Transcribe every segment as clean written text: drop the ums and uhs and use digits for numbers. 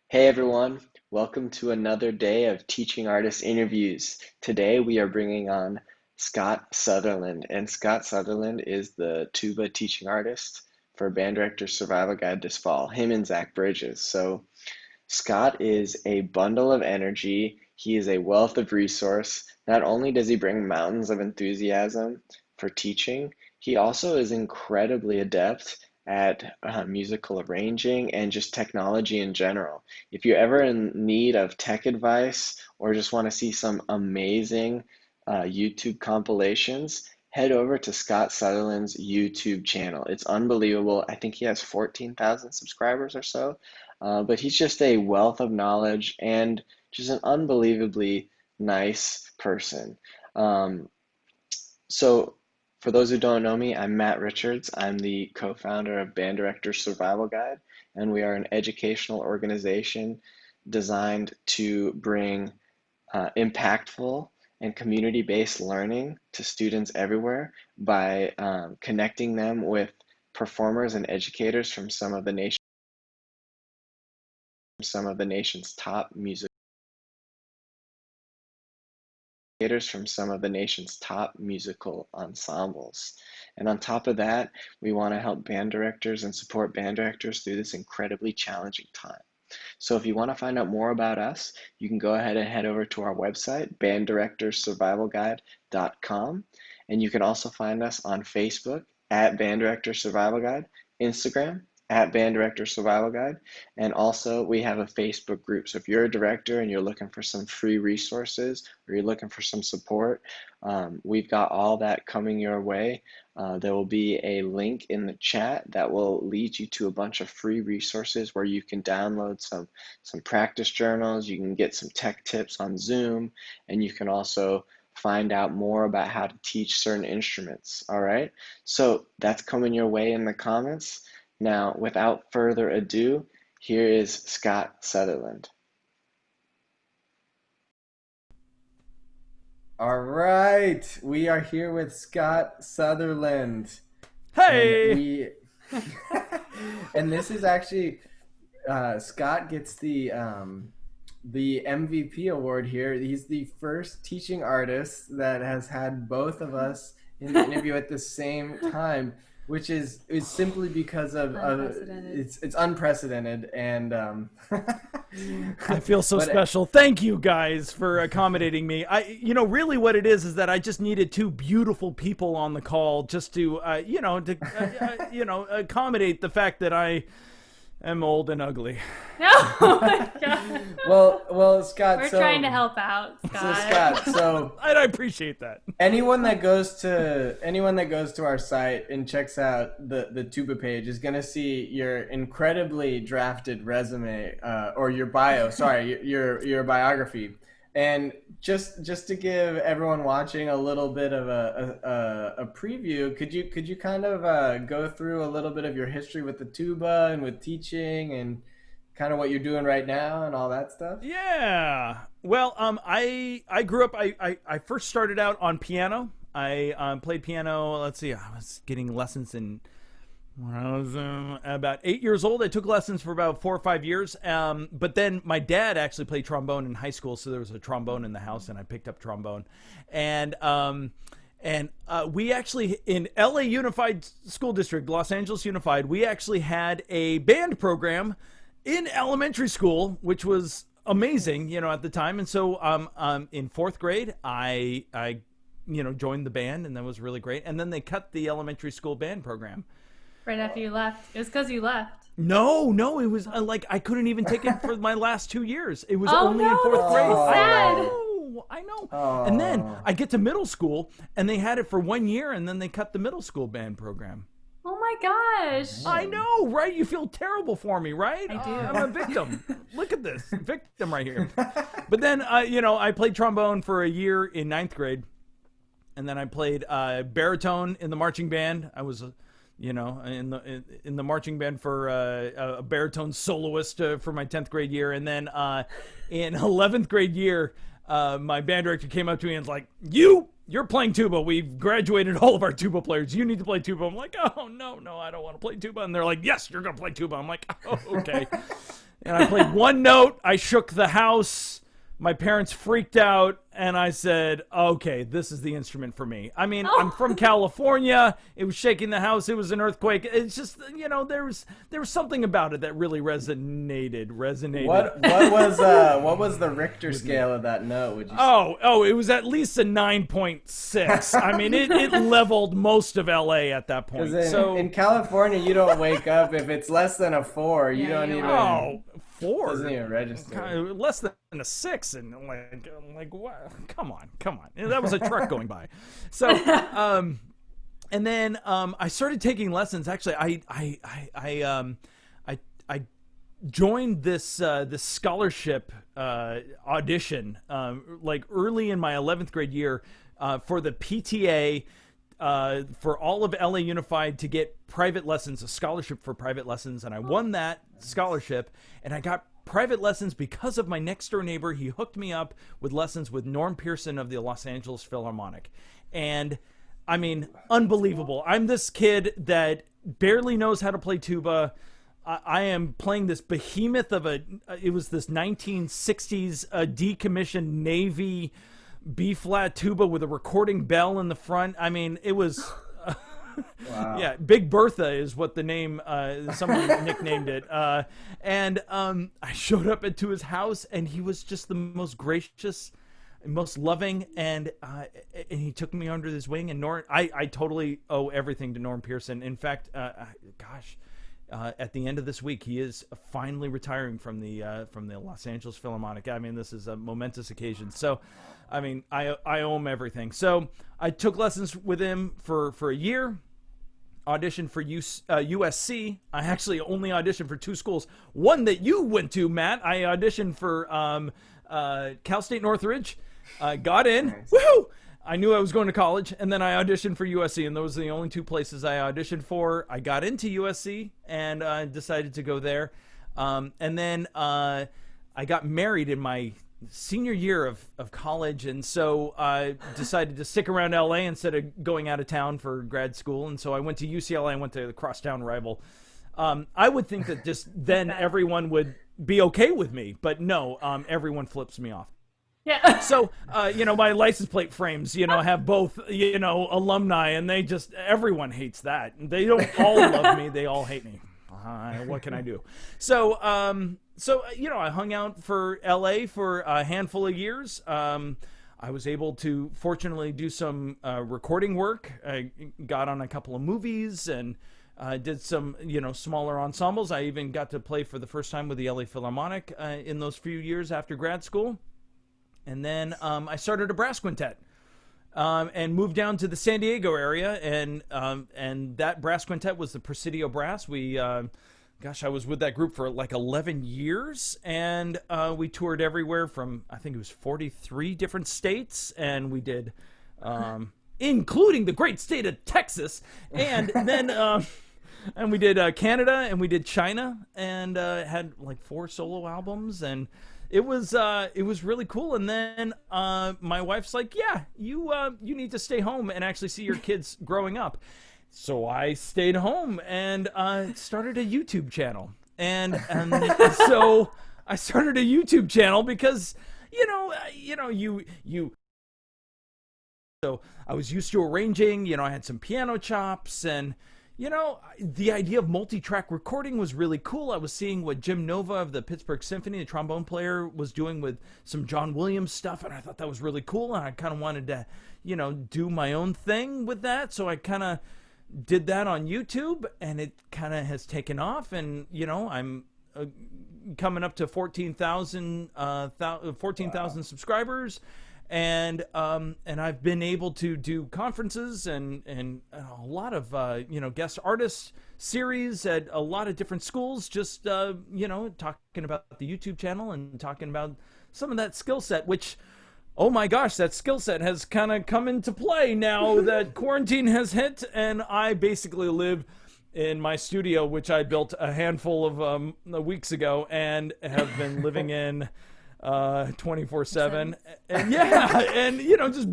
Hey everyone, welcome to another day of Teaching Artist Interviews. Today we are bringing on Scott Sutherland, and Scott Sutherland is the tuba teaching artist for Band Director Survival Guide this fall, him and Zach Bridges. So Scott is a bundle of energy. He is a wealth of resource. Not only does he bring mountains of enthusiasm for teaching, he also is incredibly adept at musical arranging and just technology in general. If you're ever in need of tech advice or just want to see some amazing YouTube compilations, head over to Scott Sutherland's YouTube channel. It's unbelievable. I think he has 14,000 subscribers or so. But he's just a wealth of knowledge and just an unbelievably nice person. Um, so, for those who don't know me, I'm Matt Richards. I'm the co-founder of Band Director Survival Guide, and we are an educational organization designed to bring impactful and community-based learning to students everywhere by connecting them with performers and educators from some of the nation's top musical ensembles. And on top of that, we want to help band directors and support band directors through this incredibly challenging time. So if you want to find out more about us, you can go ahead and head over to our website, banddirectorsurvivalguide.com. And you can also find us on Facebook at Band Director Survival Guide, Instagram at Band Director Survival Guide, and also we have a Facebook group. So if you're a director and you're looking for some free resources or you're looking for some support, we've got all that coming your way. There will be a link in the chat that will lead you to a bunch of free resources where you can download some practice journals, you can get some tech tips on Zoom, and you can also find out more about how to teach certain instruments. All right, so that's coming your way in the comments. Now, without further ado, here is Scott Sutherland. All right, we are here with Scott Sutherland, and Hey! we and this is actually Scott gets the MVP award here. He's the first teaching artist that has had both of us in the interview at the same time, which is simply because of it's unprecedented and I feel so but special. Thank you guys for accommodating me. Really what it is that I just needed two beautiful people on the call just to, accommodate the fact that I am old and ugly. Oh my god. well, Scott. We're So trying to help out, so Scott. Scott, so And I appreciate that. anyone that goes to our site and checks out the Tuba page is gonna see your incredibly drafted resume, or your bio. Sorry, your biography. And just to give everyone watching a little bit of a preview, could you kind of go through a little bit of your history with the tuba and with teaching and kind of what you're doing right now and all that stuff? Yeah. Well, I grew up. I first started out on piano. I played piano. Let's see. I was getting lessons when I was about 8 years old. I took lessons for about 4 or 5 years. But then my dad actually played trombone in high school, so there was a trombone in the house, and I picked up trombone. And we actually, in LA Unified School District, Los Angeles Unified, we actually had a band program in elementary school, which was amazing, at the time. And so in fourth grade, I joined the band, and that was really great. And then they cut the elementary school band program. Right after you left. It was because you left. No, it was like I couldn't even take it for my last 2 years. It was Oh only no, in fourth that's grade. so sad. I know. Oh. And then I get to middle school, and they had it for 1 year, and then they cut the middle school band program. Oh my gosh. I know, right? You feel terrible for me, right? I do. I'm a victim. Look at this. Victim right here. But then, I played trombone for a year in ninth grade. And then I played baritone in the marching band. I was, in the marching band for a baritone soloist for my 10th grade year. And then in 11th grade year, my band director came up to me and was like, you're playing tuba. We've graduated all of our tuba players. You need to play tuba. I'm like, oh, no, I don't want to play tuba. And they're like, yes, you're going to play tuba. I'm like, oh, okay. And I played one note. I shook the house. My parents freaked out, and I said, okay, this is the instrument for me. I mean, I'm from California. It was shaking the house. It was an earthquake. It's just, there was something about it that really resonated. What was the Richter scale of that note, would you say? Oh, it was at least a 9.6. I mean, it leveled most of LA at that point. In California, you don't wake up if it's less than a 4. You don't even. Oh, 4 doesn't even register. Less than a 6, and like what? Come on. That was a truck going by. So, and then I started taking lessons. Actually, I joined this scholarship audition like early in my 11th grade year for the PTA. For all of LA Unified to get private lessons, a scholarship for private lessons, and I won that scholarship, and I got private lessons because of my next door neighbor. He hooked me up with lessons with Norm Pearson of the Los Angeles Philharmonic, and I mean, unbelievable. I'm this kid that barely knows how to play tuba. I am playing this behemoth of it was this 1960s decommissioned Navy B-flat tuba with a recording bell in the front. I mean, it was... Wow. Yeah, Big Bertha is what the name, someone nicknamed it. And I showed up into his house, and he was just the most gracious, most loving, and he took me under his wing. And I totally owe everything to Norm Pearson. In fact, at the end of this week, he is finally retiring from the Los Angeles Philharmonic. I mean, this is a momentous occasion. So, I mean, I owe him everything. So I took lessons with him for a year, auditioned for USC. I actually only auditioned for 2 schools. One that you went to, Matt. I auditioned for Cal State Northridge. Got in. Nice. Woohoo! I knew I was going to college, and then I auditioned for USC, and those are the only 2 places I auditioned for. I got into USC, and I decided to go there. And then I got married in my senior year of college, and so I decided to stick around LA instead of going out of town for grad school. And so I went to UCLA. I went to the crosstown rival. I would think that just then everyone would be okay with me, but no, everyone flips me off. Yeah. So, my license plate frames, have both, alumni, and everyone hates that. They don't all love me. They all hate me. What can I do? So, I hung out for LA for a handful of years. I was able to fortunately do some recording work. I got on a couple of movies and did some, smaller ensembles. I even got to play for the first time with the LA Philharmonic in those few years after grad school. And then I started a brass quintet and moved down to the San Diego area. And that brass quintet was the Presidio Brass. I was with that group for like 11 years. And we toured everywhere from, I think it was 43 different states. And we did, including the great state of Texas. And then... and we did Canada, and we did China, and had like 4 solo albums, and it was really cool. And then my wife's like, "Yeah, you need to stay home and actually see your kids growing up." So I stayed home and started a YouTube channel, and so I started a YouTube channel because you. So I was used to arranging. I had some piano chops and. The idea of multi-track recording was really cool. I was seeing what Jim Nova of the Pittsburgh Symphony, the trombone player, was doing with some John Williams stuff, and I thought that was really cool, and I kind of wanted to, do my own thing with that, so I kind of did that on YouTube, and it kind of has taken off, and, I'm coming up to 14,000 subscribers, and I've been able to do conferences and a lot of guest artist series at a lot of different schools, just talking about the YouTube channel and talking about some of that skill set, which, oh my gosh, that skill set has kind of come into play now that quarantine has hit, and I basically live in my studio, which I built a handful of weeks ago, and have been living in 24/7, and just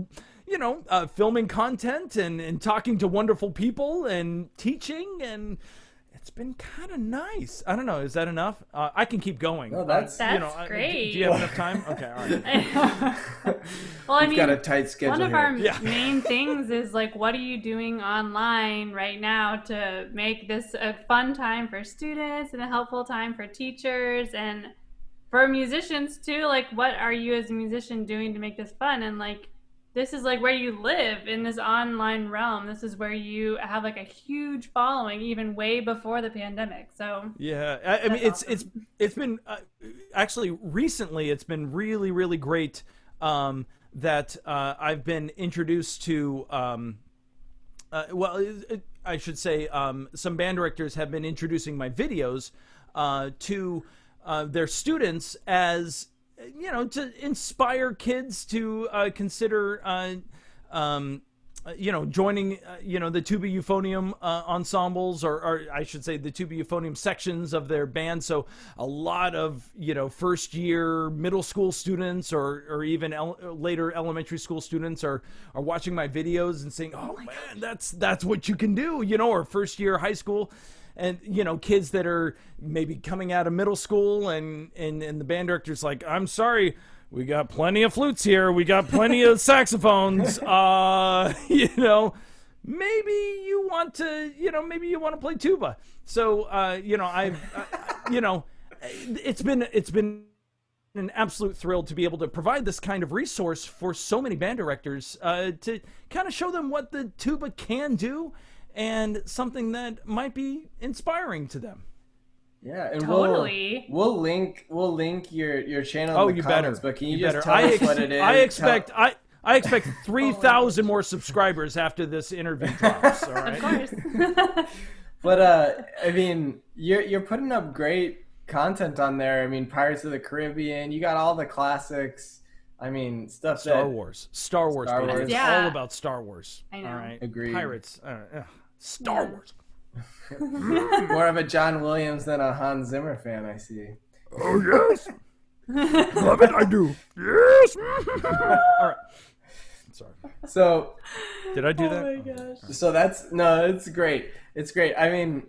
filming content and talking to wonderful people and teaching, and it's been kind of nice. I don't know. Is that enough? I can keep going. No, that's great. Do you have enough time? Okay, all right. Well, I We've mean, got a tight schedule one of here. our Yeah. main things is like, what are you doing online right now to make this a fun time for students and a helpful time for teachers and for musicians too? Like, what are you as a musician doing to make this fun? And like, this is like where you live in this online realm. This is where you have like a huge following, even way before the pandemic. So Yeah, I mean, it's been actually recently. It's been really great that I've been introduced to. I should say some band directors have been introducing my videos to their students as, you know, to inspire kids to consider, you know, joining, you know, the tuba euphonium ensembles, or I should say the tuba euphonium sections of their band. So a lot of, you know, first year middle school students or even later elementary school students are watching my videos and saying, oh man, that's what you can do, you know, or first year high school. And, you know, kids that are maybe coming out of middle school and the band director's like, I'm sorry, we got plenty of flutes here. We got plenty of saxophones. You know, maybe you want to play tuba. So, you know, you know, it's been an absolute thrill to be able to provide this kind of resource for so many band directors to kind of show them what the tuba can do, and something that might be inspiring to them. Yeah, and Totally. we'll link your channel in the you comments, better. but can you You just better. tell us what it is? I expect 3,000 more subscribers after this interview drops. All right. of course. But I mean, you're putting up great content on there. I mean, Pirates of the Caribbean, you got all the classics. I mean, stuff Star Wars, Star baby. Wars. It's Yeah. all about Star Wars. I know. All right. Agreed. Pirates. Star Yeah. Wars. More of a John Williams than a Hans Zimmer fan, I see. Oh yes. Love it, I do. Yes. All right. Sorry. So Did I do that? Oh my gosh. So it's great. It's great. I mean,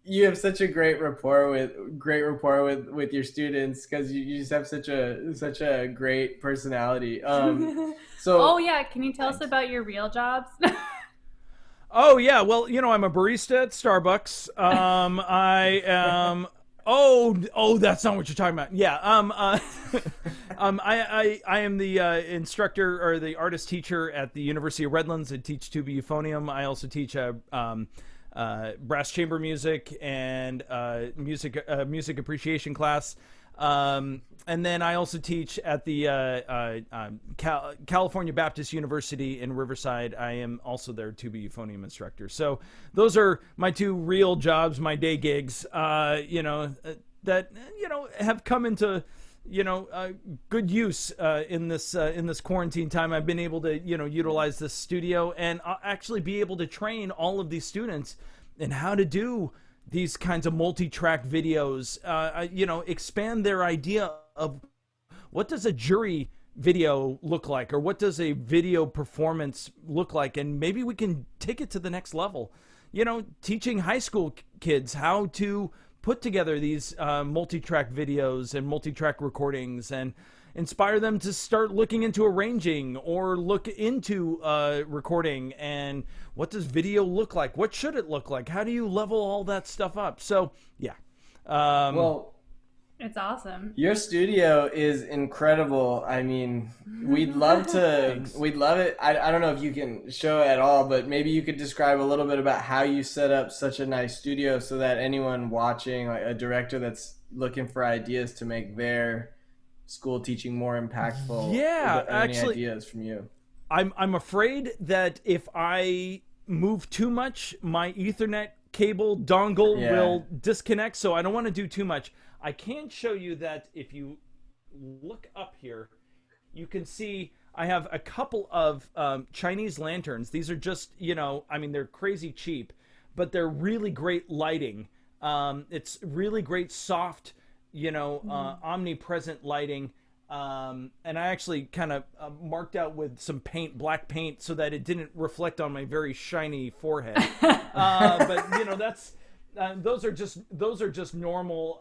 you have such a great rapport with your students because you just have such a great personality. So Oh yeah, can you tell us about your real jobs? Oh yeah, well, you know, I'm a barista at Starbucks. I am. Oh, that's not what you're talking about. Yeah. I am the instructor or the artist teacher at the University of Redlands. I teach tuba euphonium. I also teach brass chamber music and music appreciation class. And then I also teach at the California Baptist University in Riverside. I am also their tuba euphonium instructor. So those are my two real jobs, my day gigs, you know, that, you know, have come into, you know, good use in this quarantine time. I've been able to, you know, utilize this studio and actually be able to train all of these students in how to do these kinds of multi-track videos, you know, expand their idea of what does a jury video look like, or what does a video performance look like, and maybe we can take it to the next level. You know, teaching high school kids how to put together these multi-track videos and multi-track recordings, and inspire them to start looking into arranging or look into recording. And what does video look like? What should it look like? How do you level all that stuff up? So yeah. well, It's awesome. your studio is incredible. I mean, we'd love it. I don't know if you can show it at all, but maybe you could describe a little bit about how you set up such a nice studio so that anyone watching, like a director that's looking for ideas to make their school teaching more impactful. Yeah, any actually, ideas from you? I'm afraid that if I move too much, my Ethernet cable dongle will disconnect, so I don't want to do too much. I can show you that if you look up here, you can see I have a couple of Chinese lanterns. These are just, you know, I mean, they're crazy cheap, but they're really great lighting. It's really great soft, you know, omnipresent lighting. And I actually kind of marked out with some black paint, so that it didn't reflect on my very shiny forehead. But you know, that's those are just normal,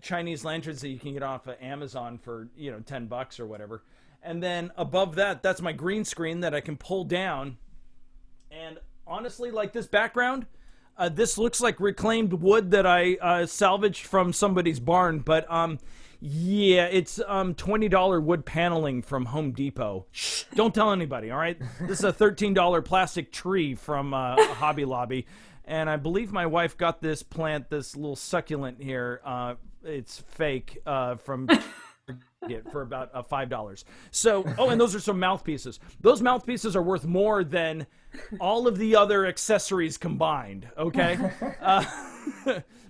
Chinese lanterns that you can get off of Amazon for $10 or whatever. And then above that, that's my green screen that I can pull down. And honestly, like this background, this looks like reclaimed wood that I salvaged from somebody's barn. But yeah, it's $20 wood paneling from Home Depot. Shh, don't tell anybody, all right? This is a $13 plastic tree from Hobby Lobby. And I believe my wife got this plant, this little succulent here. It's fake from Target for about $5. So, oh, and those are some mouthpieces. Those mouthpieces are worth more than all of the other accessories combined, okay?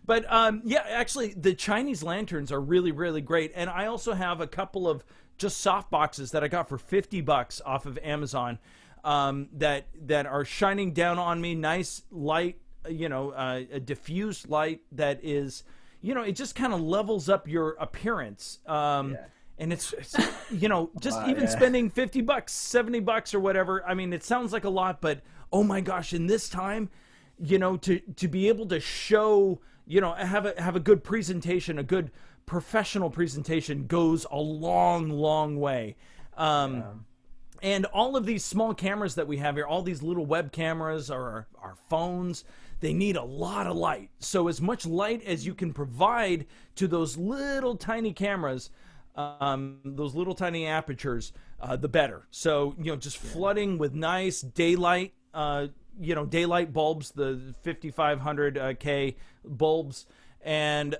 But yeah, actually, the Chinese lanterns are really, really great. And I also have a couple of just soft boxes that I got for $50 off of Amazon that are shining down on me. Nice light, a diffused light that is, it just kind of levels up your appearance. And it's spending $50, $70 or whatever. I mean, it sounds like a lot, but oh my gosh, in this time, to be able to show, have a good presentation, a good professional presentation goes a long, long way. And all of these small cameras that we have here, all these little web cameras or our phones, they need a lot of light. So as much light as you can provide to those little tiny cameras, those little tiny apertures, the better. So, just flooding with nice daylight, daylight bulbs, the 5500 K bulbs, and,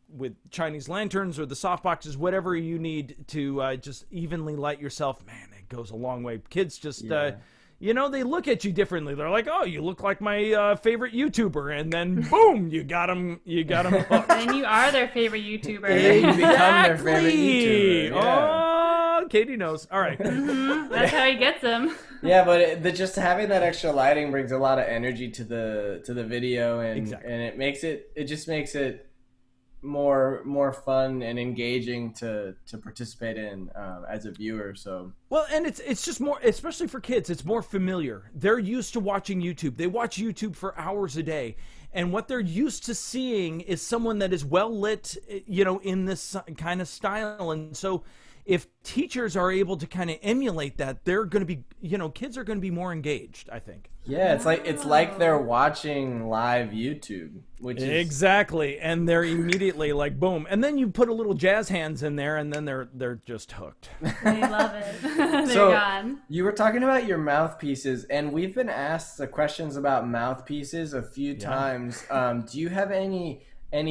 with Chinese lanterns or the soft boxes, whatever you need to just evenly light yourself, man, it goes a long way. Kids just, they look at you differently. They're like, "Oh, you look like my favorite YouTuber," and then boom, you got them hooked. And you are their favorite YouTuber. You become their favorite YouTuber. Yeah. Oh, Katie knows. All right. That's how he gets them. Yeah, but just having that extra lighting brings a lot of energy to the video, and it just makes it more fun and engaging to participate in as a viewer. So well, and it's just more, especially for kids, it's more familiar. They're used to watching YouTube. They watch YouTube for hours a day, and what they're used to seeing is someone that is well lit, in this kind of style. And so if teachers are able to kind of emulate that, they're going to be, kids are going to be more engaged, I think. Yeah, it's like they're watching live YouTube, which is exactly, and they're immediately like boom, and then you put a little jazz hands in there, and then they're just hooked. They love it. They're so, gone. You were talking about your mouthpieces, and we've been asked the questions about mouthpieces a few times. Do you have any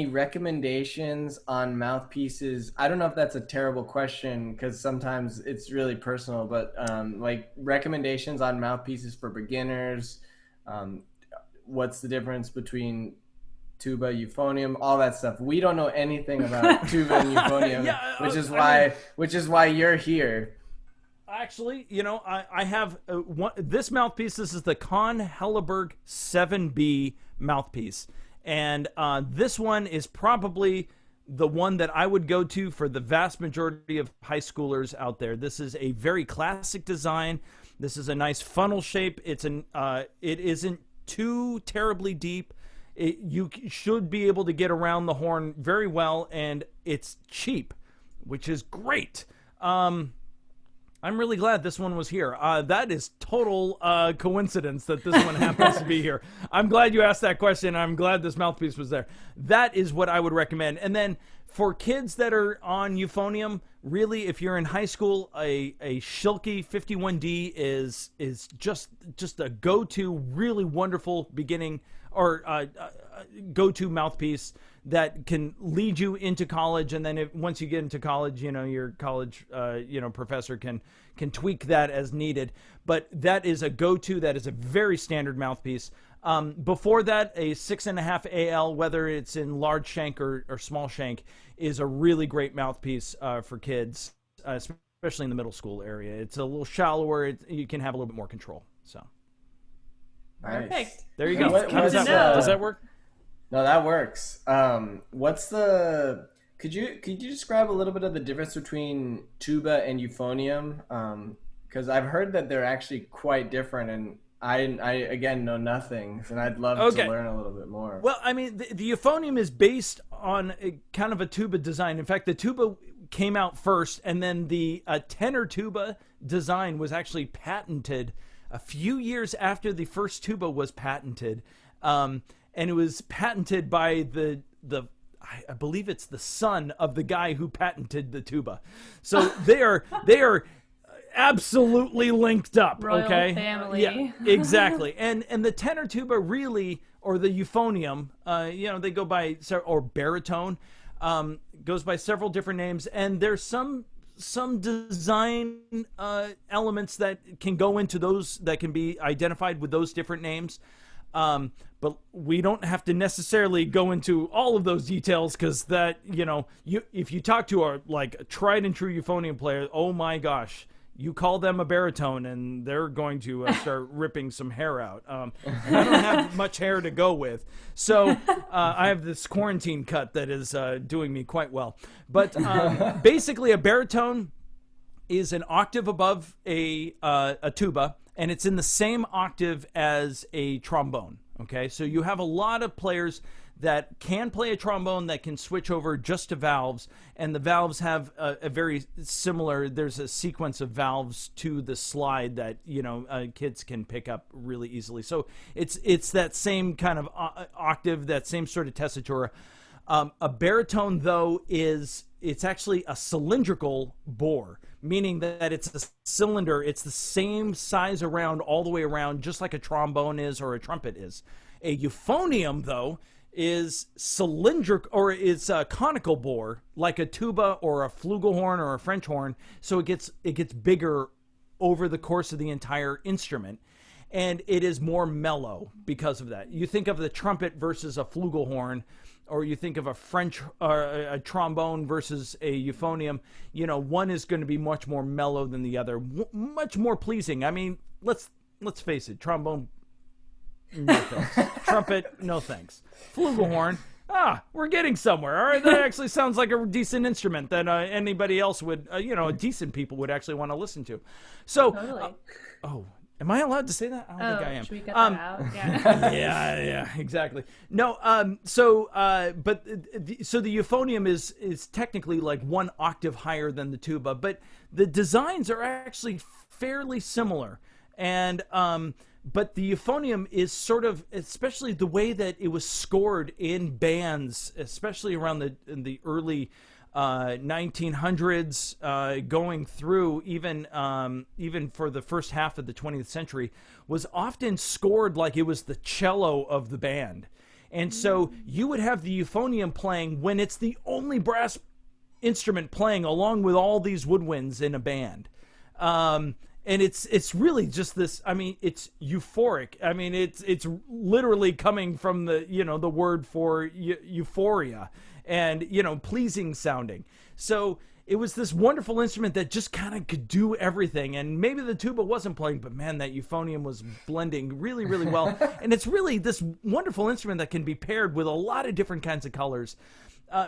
recommendations on mouthpieces? I don't know if that's a terrible question because sometimes it's really personal, but like recommendations on mouthpieces for beginners. What's the difference between tuba, euphonium, all that stuff? We don't know anything about tuba and euphonium, which is why you're here. Actually, I have this mouthpiece. This is the Con Helleberg 7B mouthpiece. And this one is probably the one that I would go to for the vast majority of high schoolers out there. This is a very classic design. This is a nice funnel shape. It isn't too terribly deep. You should be able to get around the horn very well, and it's cheap, which is great. I'm really glad this one was here. That is total coincidence that this one happens to be here. I'm glad you asked that question. I'm glad this mouthpiece was there. That is what I would recommend. And then for kids that are on euphonium, really, if you're in high school, a Schilke 51D is just a go-to, really wonderful beginning or go-to mouthpiece that can lead you into college. And then once you get into college, your college professor can tweak that as needed. But that is a go-to. That is a very standard mouthpiece. Before that, a 6.5 AL, whether it's in large shank or small shank, is a really great mouthpiece for kids, especially in the middle school area. It's a little shallower. You can have a little bit more control. So, nice. Perfect. There you go. Does that work? No, that works. Could you describe a little bit of the difference between tuba and euphonium? Because I've heard that they're actually quite different, and I again know nothing, and I'd love to learn a little bit more. Well, I mean, the euphonium is based on kind of a tuba design. In fact, the tuba came out first, and then the tenor tuba design was actually patented a few years after the first tuba was patented, and it was patented by the I believe it's the son of the guy who patented the tuba. So they are absolutely linked up. Royal okay, family. Yeah, exactly. And the tenor tuba really, or the euphonium, they go by, or baritone, goes by several different names, and there's some design elements that can go into those, that can be identified with those different names. But we don't have to necessarily go into all of those details, because that, if you talk to a tried and true euphonium player, oh my gosh, you call them a baritone and they're going to start ripping some hair out. And I don't have much hair to go with. So I have this quarantine cut that is doing me quite well. But basically a baritone is an octave above a tuba, and it's in the same octave as a trombone. Okay, so you have a lot of players that can play a trombone that can switch over just to valves, and the valves have a very similar, there's a sequence of valves to the slide that kids can pick up really easily. So it's that same kind of octave, that same sort of tessitura. A baritone, though, it's actually a cylindrical bore, meaning that it's a cylinder. It's the same size around, all the way around, just like a trombone is or a trumpet is. A euphonium, though, is cylindrical, or it's a conical bore, like a tuba or a flugelhorn or a French horn. So it gets bigger over the course of the entire instrument, and it is more mellow because of that. You think of the trumpet versus a flugelhorn, or you think of a French or a trombone versus a euphonium. One is going to be much more mellow than the other, much more pleasing. I mean, let's face it, trombone, no thanks. Trumpet, no thanks. Flugelhorn, we're getting somewhere. All right, that actually sounds like a decent instrument that anybody else would, decent people would actually want to listen to. So, Totally. Am I allowed to say that? I don't think I am. Should we cut that out? Yeah. yeah, exactly. No, so the euphonium is technically like one octave higher than the tuba, but the designs are actually fairly similar. And but the euphonium is sort of, especially the way that it was scored in bands, especially around the early 1900s, going through even for the first half of the 20th century, was often scored like it was the cello of the band. And so you would have the euphonium playing when it's the only brass instrument playing, along with all these woodwinds in a band. And it's really just this, I mean, it's euphoric. I mean, it's literally coming from the, the word for euphoria, and pleasing sounding. So it was this wonderful instrument that just kind of could do everything. And maybe the tuba wasn't playing, but man, that euphonium was blending really, really well. And it's really this wonderful instrument that can be paired with a lot of different kinds of colors,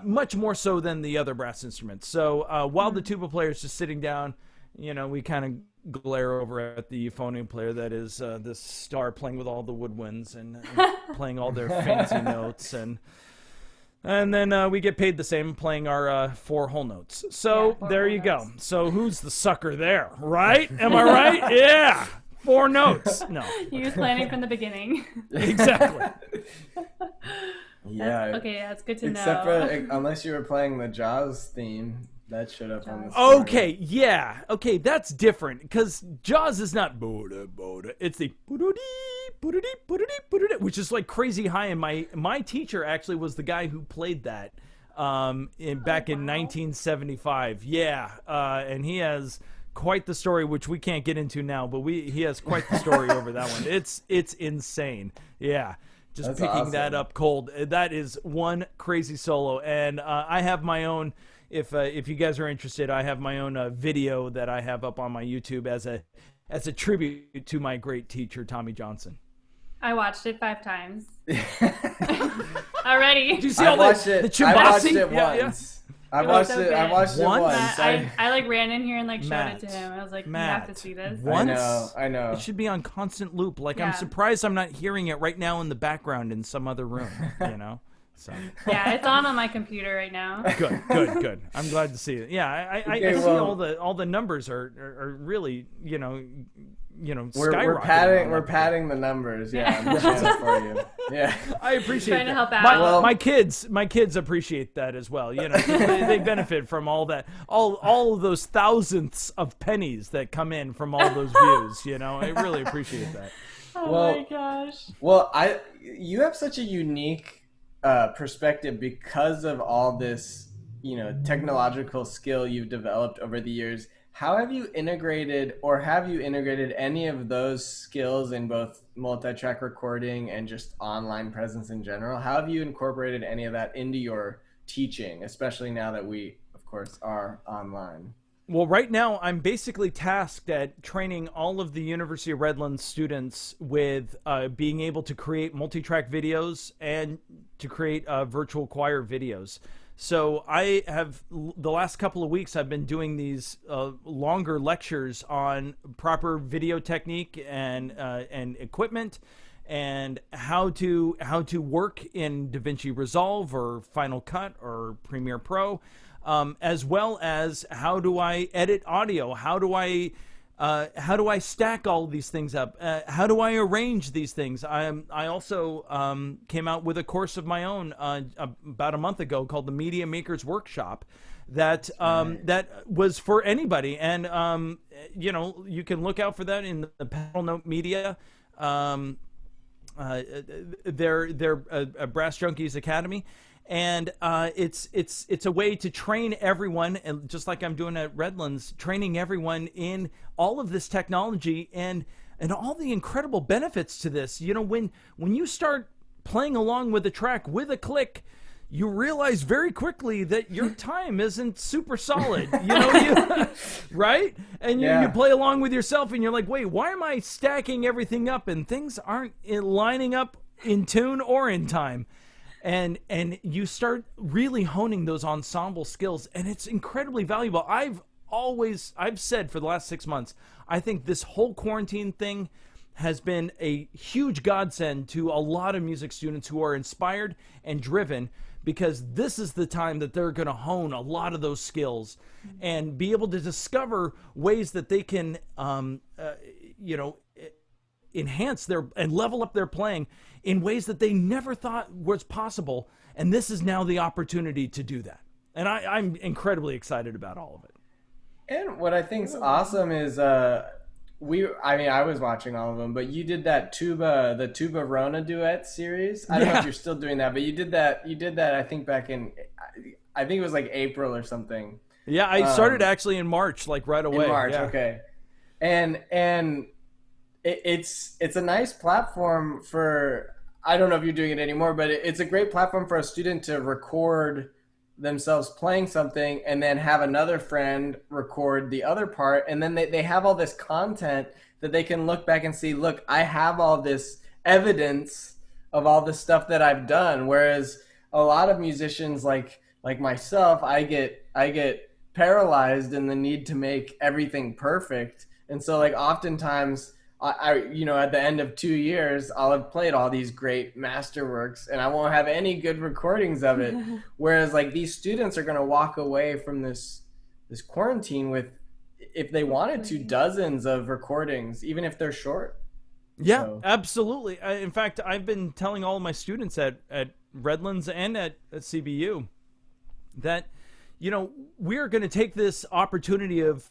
much more so than the other brass instruments. So while the tuba player is just sitting down, we kind of glare over at the euphonium player that is this star playing with all the woodwinds and playing all their fancy notes, and then we get paid the same playing our 4 whole notes. So there you go. So who's the sucker there, right? Am I right? Yeah, 4 notes. No, He was planning from the beginning. Exactly. Yeah. That's good to know. Except for unless you were playing the Jaws theme. That showed up on the screen. Okay, yeah. Okay, that's different, because Jaws is not Boda Boda. It's the which is like crazy high. And my teacher actually was the guy who played that back in 1975. Yeah, and he has quite the story, which we can't get into now, but he has quite the story over that one. It's insane. Yeah. Just That's picking awesome. that up cold. That is one crazy solo, and I have my own. If you guys are interested, I have my own video that I have up on my YouTube as a tribute to my great teacher, Tommy Johnson. I watched it 5 times. Already. Did you see I all watched the it. Chibasi? I watched it Yeah, once. I It was watched so it. I good. watched it Once? once. I like ran in here and like showed Matt, it to him. I was like, you Matt, have to see this. once? I know. It should be on constant loop. Like, I'm Yeah. surprised I'm not hearing it right now in the background in some other room, you know? So Yeah, it's on my computer right now. good. I'm glad to see it. Yeah, I Okay, see well- all the numbers are really, you know, We're skyrocketing. on we're that. padding the numbers, yeah, on the channel for you. Yeah. I appreciate Trying to that. help out. Well- My kids appreciate that as well. You know, 'cause they benefit from all that, all of those thousandths of pennies that come in from all those views. You know, I really appreciate that. Oh Well- my gosh. Well, you have such a unique perspective because of all this, technological skill you've developed over the years. How have you integrated any of those skills in both multi-track recording and just online presence in general? How have you incorporated any of that into your teaching, especially now that we, of course, are online? Well, right now I'm basically tasked at training all of the University of Redlands students with being able to create multi-track videos and to create virtual choir videos. So I have, the last couple of weeks, I've been doing these longer lectures on proper video technique and equipment, and how to work in DaVinci Resolve or Final Cut or Premiere Pro, as well as how do I edit audio, how do I stack all these things up, how do I arrange these things. I also came out with a course of my own about a month ago called the Media Makers Workshop that that was for anybody, and you can look out for that in the Panel Note Media. They're a Brass Junkies Academy, and it's a way to train everyone, and just like I'm doing at Redlands, training everyone in all of this technology and all the incredible benefits to this. You know, when you start playing along with the track with a click, you realize very quickly that your time isn't super solid, right? And you play along with yourself and you're like, wait, why am I stacking everything up and things aren't lining up in tune or in time? And you start really honing those ensemble skills, and it's incredibly valuable. I've said for the last 6 months, I think this whole quarantine thing has been a huge godsend to a lot of music students who are inspired and driven, because this is the time that they're going to hone a lot of those skills and be able to discover ways that they can, enhance their and level up their playing in ways that they never thought was possible. And this is now the opportunity to do that. And I'm incredibly excited about all of it. And what I think's awesome is I was watching all of them, but you did the Tuba Rona duet series. I don't know if you're still doing that, but you did that I think back in, I think it was like April or something. Yeah, I started actually in March, like right away. In March, yeah. Okay. And it's a nice platform for, I don't know if you're doing it anymore, but it's a great platform for a student to record themselves playing something and then have another friend record the other part, and then they have all this content that they can look back and see, look, I have all this evidence of all the stuff that I've done. Whereas a lot of musicians like myself, I get paralyzed in the need to make everything perfect. And so like oftentimes I at the end of 2 years, I'll have played all these great masterworks and I won't have any good recordings of it. Whereas like these students are going to walk away from this quarantine with, if they wanted to, dozens of recordings, even if they're short. Yeah, So. absolutely. In fact, I've been telling all of my students at Redlands and at CBU that, we're going to take this opportunity of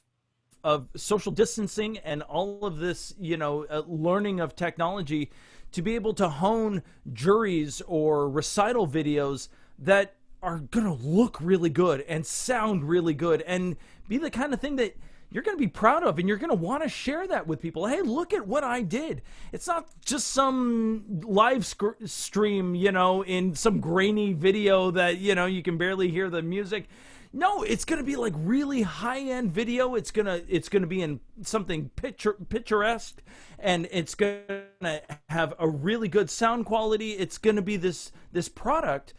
social distancing and all of this, learning of technology to be able to hone juries or recital videos that are going to look really good and sound really good and be the kind of thing that you're going to be proud of, and you're going to want to share that with people. Hey, look at what I did. It's not just some live stream, in some grainy video that, you can barely hear the music. No, it's going to be like really high-end video. It's going to be in something picturesque, and it's going to have a really good sound quality. It's going to be this product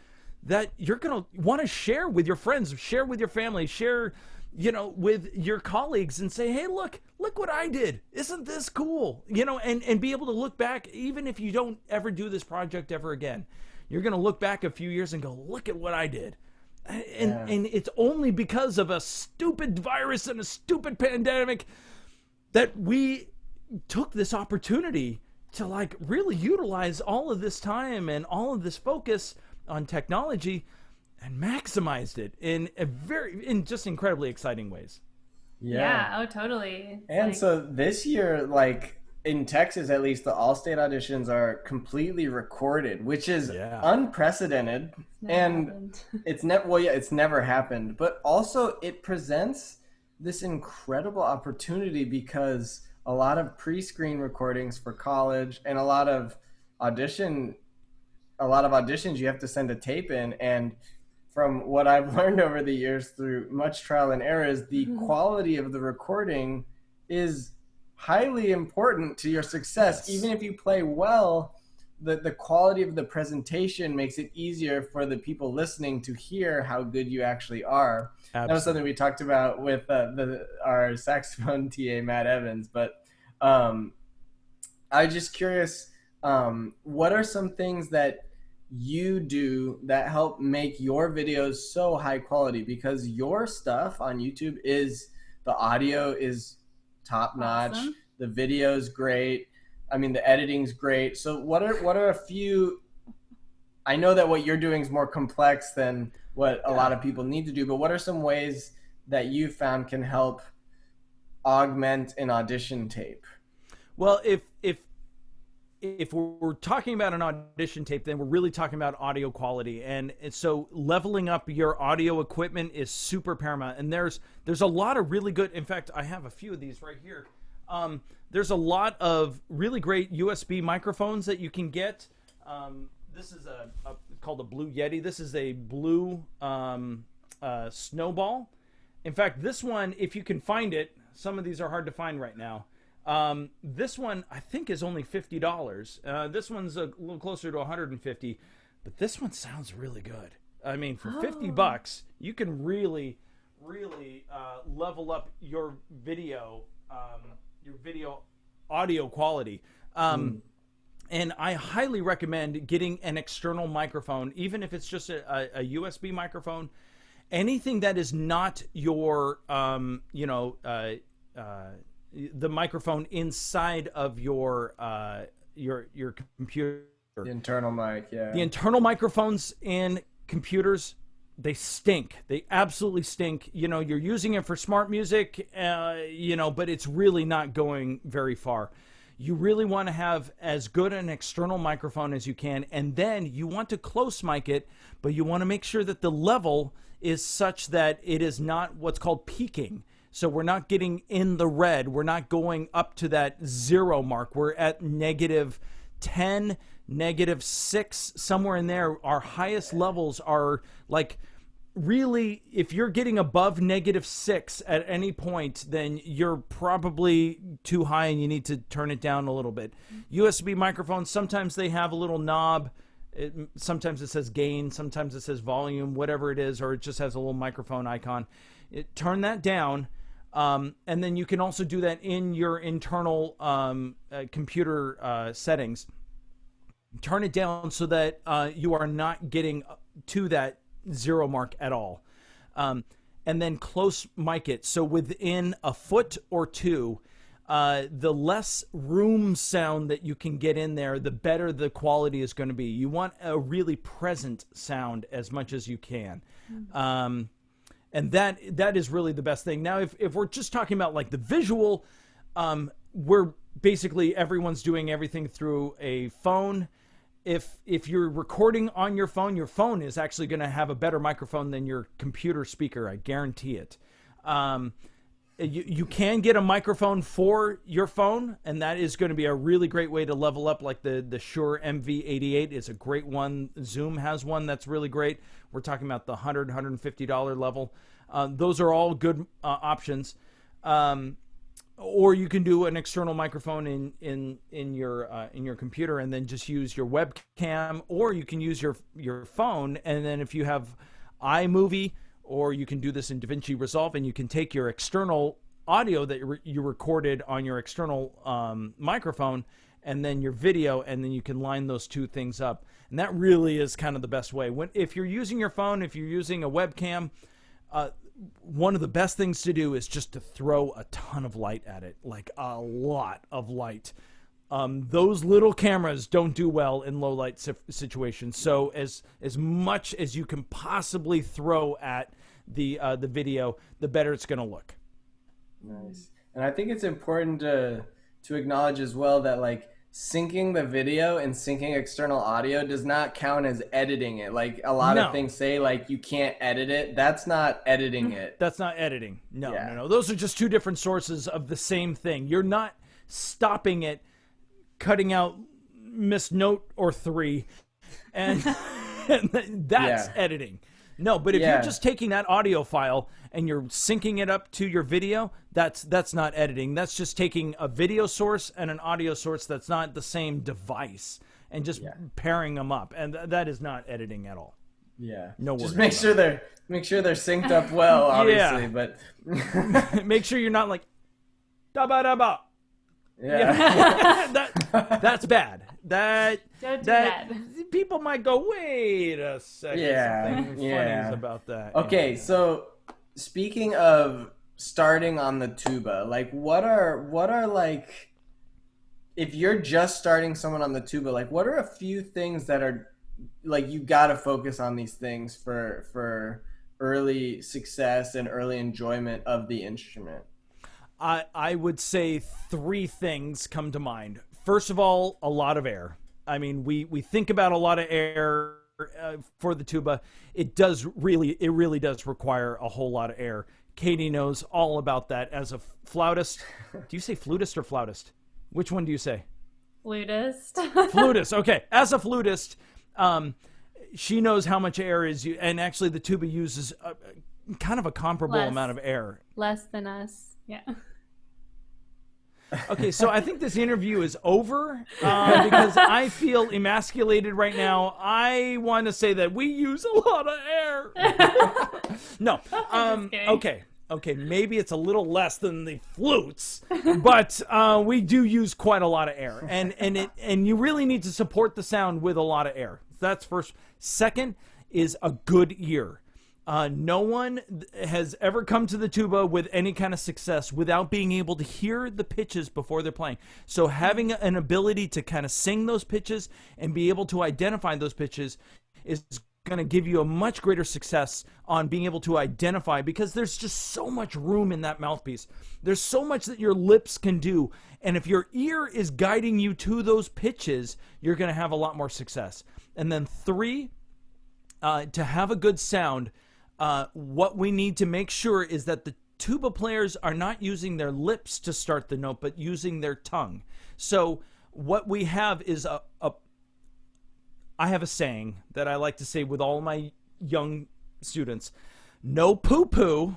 that you're going to want to share with your friends, share with your family, share, with your colleagues and say, hey, look what I did. Isn't this cool? And be able to look back, even if you don't ever do this project ever again, you're going to look back a few years and go, look at what I did. And it's only because of a stupid virus and a stupid pandemic that we took this opportunity to like really utilize all of this time and all of this focus on technology and maximized it in just incredibly exciting ways. Yeah, oh totally. And so this year, like in Texas at least, the all-state auditions are completely recorded, which is unprecedented. It's never happened. But also it presents this incredible opportunity because a lot of pre-screen recordings for college and a lot of auditions you have to send a tape in, and from what I've learned over the years through much trial and error is the quality of the recording is highly important to your success. Yes. Even if you play well, the quality of the presentation makes it easier for the people listening to hear how good you actually are. Absolutely. That was something we talked about with our saxophone TA, Matt Evans. But I was just curious, what are some things that you do that help make your videos so high quality? Because your stuff on YouTube the audio is top notch. Awesome. The video's great. I mean, the editing's great. So what are a few, I know that what you're doing is more complex than what a lot of people need to do, but what are some ways that you found can help augment an audition tape? Well, if we're talking about an audition tape, then we're really talking about audio quality. And so leveling up your audio equipment is super paramount. And there's a lot of really good, in fact, I have a few of these right here. There's a lot of really great USB microphones that you can get. This is called a Blue Yeti. This is a blue Snowball. In fact, this one, if you can find it, some of these are hard to find right now. This one I think is only $50. This one's a little closer to $150, but this one sounds really good. I mean, for $50, you can really level up your video audio quality. And I highly recommend getting an external microphone, even if it's just a USB microphone. Anything that is not your the microphone inside of your computer. The internal mic, yeah. The internal microphones in computers, they stink. They absolutely stink. You're using it for smart music, but it's really not going very far. You really want to have as good an external microphone as you can, and then you want to close mic it, but you want to make sure that the level is such that it is not what's called peaking. So we're not getting in the red. We're not going up to that 0 mark. We're at -10, -6, somewhere in there. Our highest levels are like, really, if you're getting above -6 at any point, then you're probably too high and you need to turn it down a little bit. USB microphones, sometimes they have a little knob. Sometimes it says gain, sometimes it says volume, whatever it is, or it just has a little microphone icon. Turn that down. And then you can also do that in your internal computer settings. Turn it down so that you are not getting to that 0 mark at all. And then close mic it. So within a foot or two, the less room sound that you can get in there, the better the quality is going to be. You want a really present sound as much as you can. And that is really the best thing. Now, if we're just talking about like the visual, we're basically, everyone's doing everything through a phone. If you're recording on your phone is actually going to have a better microphone than your computer speaker. I guarantee it. You can get a microphone for your phone, and that is going to be a really great way to level up. Like the Shure MV88 is a great one. Zoom has one that's really great. We're talking about the $100, $150 level. Those are all good options. or you can do an external microphone in your computer and then just use your webcam, or you can use your phone, and then if you have iMovie, or you can do this in DaVinci Resolve, and you can take your external audio that you recorded on your external microphone and then your video, and then you can line those two things up. And that really is kind of the best way. If you're using your phone, if you're using a webcam, one of the best things to do is just to throw a ton of light at it, like a lot of light. Those little cameras don't do well in low light situations. So as much as you can possibly throw at the video, the better it's going to look. Nice. And I think it's important to acknowledge as well that like syncing the video and syncing external audio does not count as editing it. Like a lot of things say like you can't edit it. That's not editing it. That's not editing. No. Those are just two different sources of the same thing. You're not stopping it, cutting out missed note or three, and that's editing. No, but if you're just taking that audio file and you're syncing it up to your video, that's not editing. That's just taking a video source and an audio source that's not the same device and just pairing them up, and that is not editing at all. Yeah. No worries. Just make sure they're synced up well, obviously, but make sure you're not like da ba da ba. Yeah. That's bad. Don't do that. People might go, wait a second. Something funny is about that. Okay, so speaking of starting on the tuba, like what are like, if you're just starting someone on the tuba, like what are a few things that are like you gotta focus on these things for early success and early enjoyment of the instrument? I would say three things come to mind. First of all, a lot of air. I mean, we think about a lot of air for the tuba. It really does require a whole lot of air. Katie knows all about that as a flautist. Do you say flutist or flautist? Which one do you say? Flutist. Flutist. Okay. As a flutist, she knows how much air is used, and actually the tuba uses kind of a comparable amount of air. Less than us. Yeah. Okay, so I think this interview is over because I feel emasculated right now. I want to say that we use a lot of air. No. Okay, maybe it's a little less than the flutes, but we do use quite a lot of air, and you really need to support the sound with a lot of air. That's first. Second is a good ear. No one has ever come to the tuba with any kind of success without being able to hear the pitches before they're playing. So having an ability to kind of sing those pitches and be able to identify those pitches is going to give you a much greater success on being able to identify, because there's just so much room in that mouthpiece. There's so much that your lips can do. And if your ear is guiding you to those pitches, you're going to have a lot more success. And then three, to have a good sound, what we need to make sure is that the tuba players are not using their lips to start the note, but using their tongue. So what we have is I have a saying that I like to say with all my young students: no poo-poo,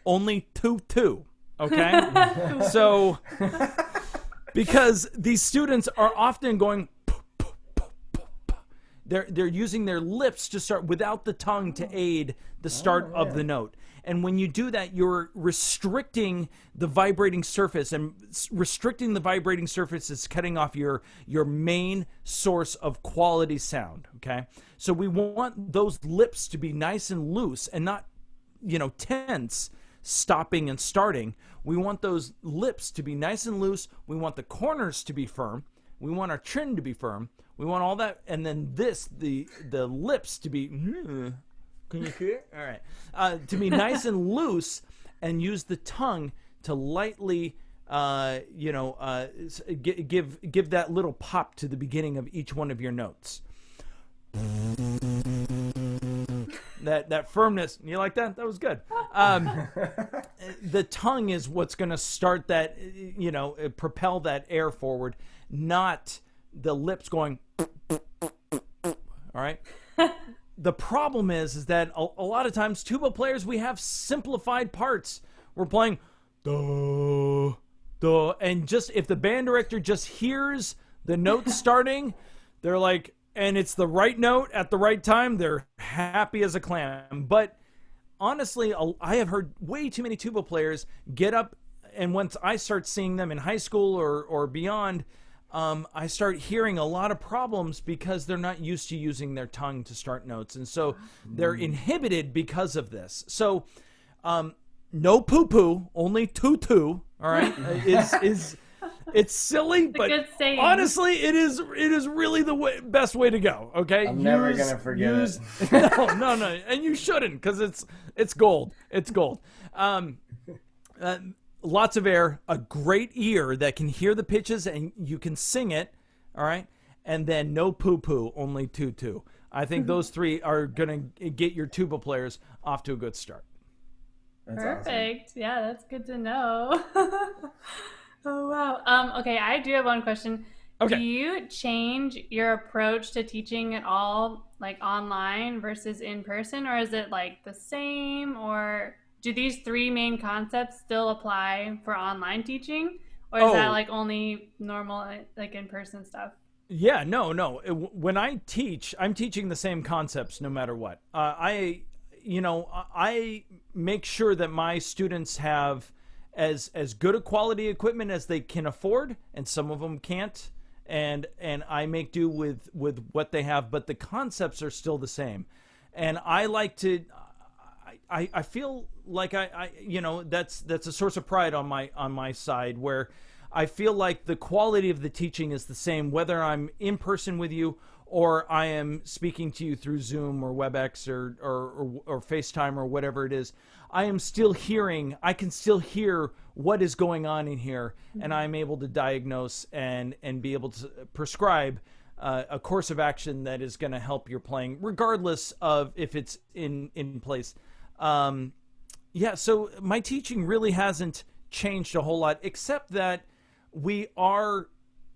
only toot-toot. Okay? So, because these students are often going, they're using their lips to start without the tongue to aid the start of the note. And when you do that, you're restricting the vibrating surface, and restricting the vibrating surface is cutting off your main source of quality sound, okay? So we want those lips to be nice and loose and not, tense, stopping and starting. We want those lips to be nice and loose. We want the corners to be firm. We want our chin to be firm. We want all that, and then the lips to be, can you hear? All right. To be nice and loose, and use the tongue to lightly, give that little pop to the beginning of each one of your notes. That firmness, you like that? That was good. The tongue is what's going to start that, propel that air forward, not the lips going. All right. The problem is that a lot of times tuba players, we have simplified parts. We're playing do, duh. And just if the band director just hears the note starting, they're like, and it's the right note at the right time, they're happy as a clam. But honestly, I have heard way too many tuba players get up, and once I start seeing them in high school or beyond, I start hearing a lot of problems because they're not used to using their tongue to start notes, and so they're inhibited because of this. So, no poo-poo, only tutu. All right, is it's silly, but honestly, it is really the best way to go. Okay, I'm never gonna forget it. No, and you shouldn't, because it's gold. It's gold. Lots of air, a great ear that can hear the pitches and you can sing it. All right, and then no poo-poo, only tutu. I think those three are gonna get your tuba players off to a good start. That's Perfect. awesome. Yeah, that's good to know. Oh, wow. Okay, I do have one question. Okay. Do you change your approach to teaching at all, like online versus in person, or is it like the same, or do these three main concepts still apply for online teaching, or is that like only normal, like in-person stuff? Yeah, no. When I teach, I'm teaching the same concepts no matter what. I make sure that my students have as good a quality equipment as they can afford, and some of them can't, and I make do with what they have, but the concepts are still the same. And I like to, I feel like that's a source of pride on my side, where I feel like the quality of the teaching is the same whether I'm in person with you or I am speaking to you through Zoom or WebEx or FaceTime or whatever it is. I can still hear what is going on in here, and I'm able to diagnose and be able to prescribe a course of action that is going to help your playing, regardless of if it's in place. So my teaching really hasn't changed a whole lot, except that we are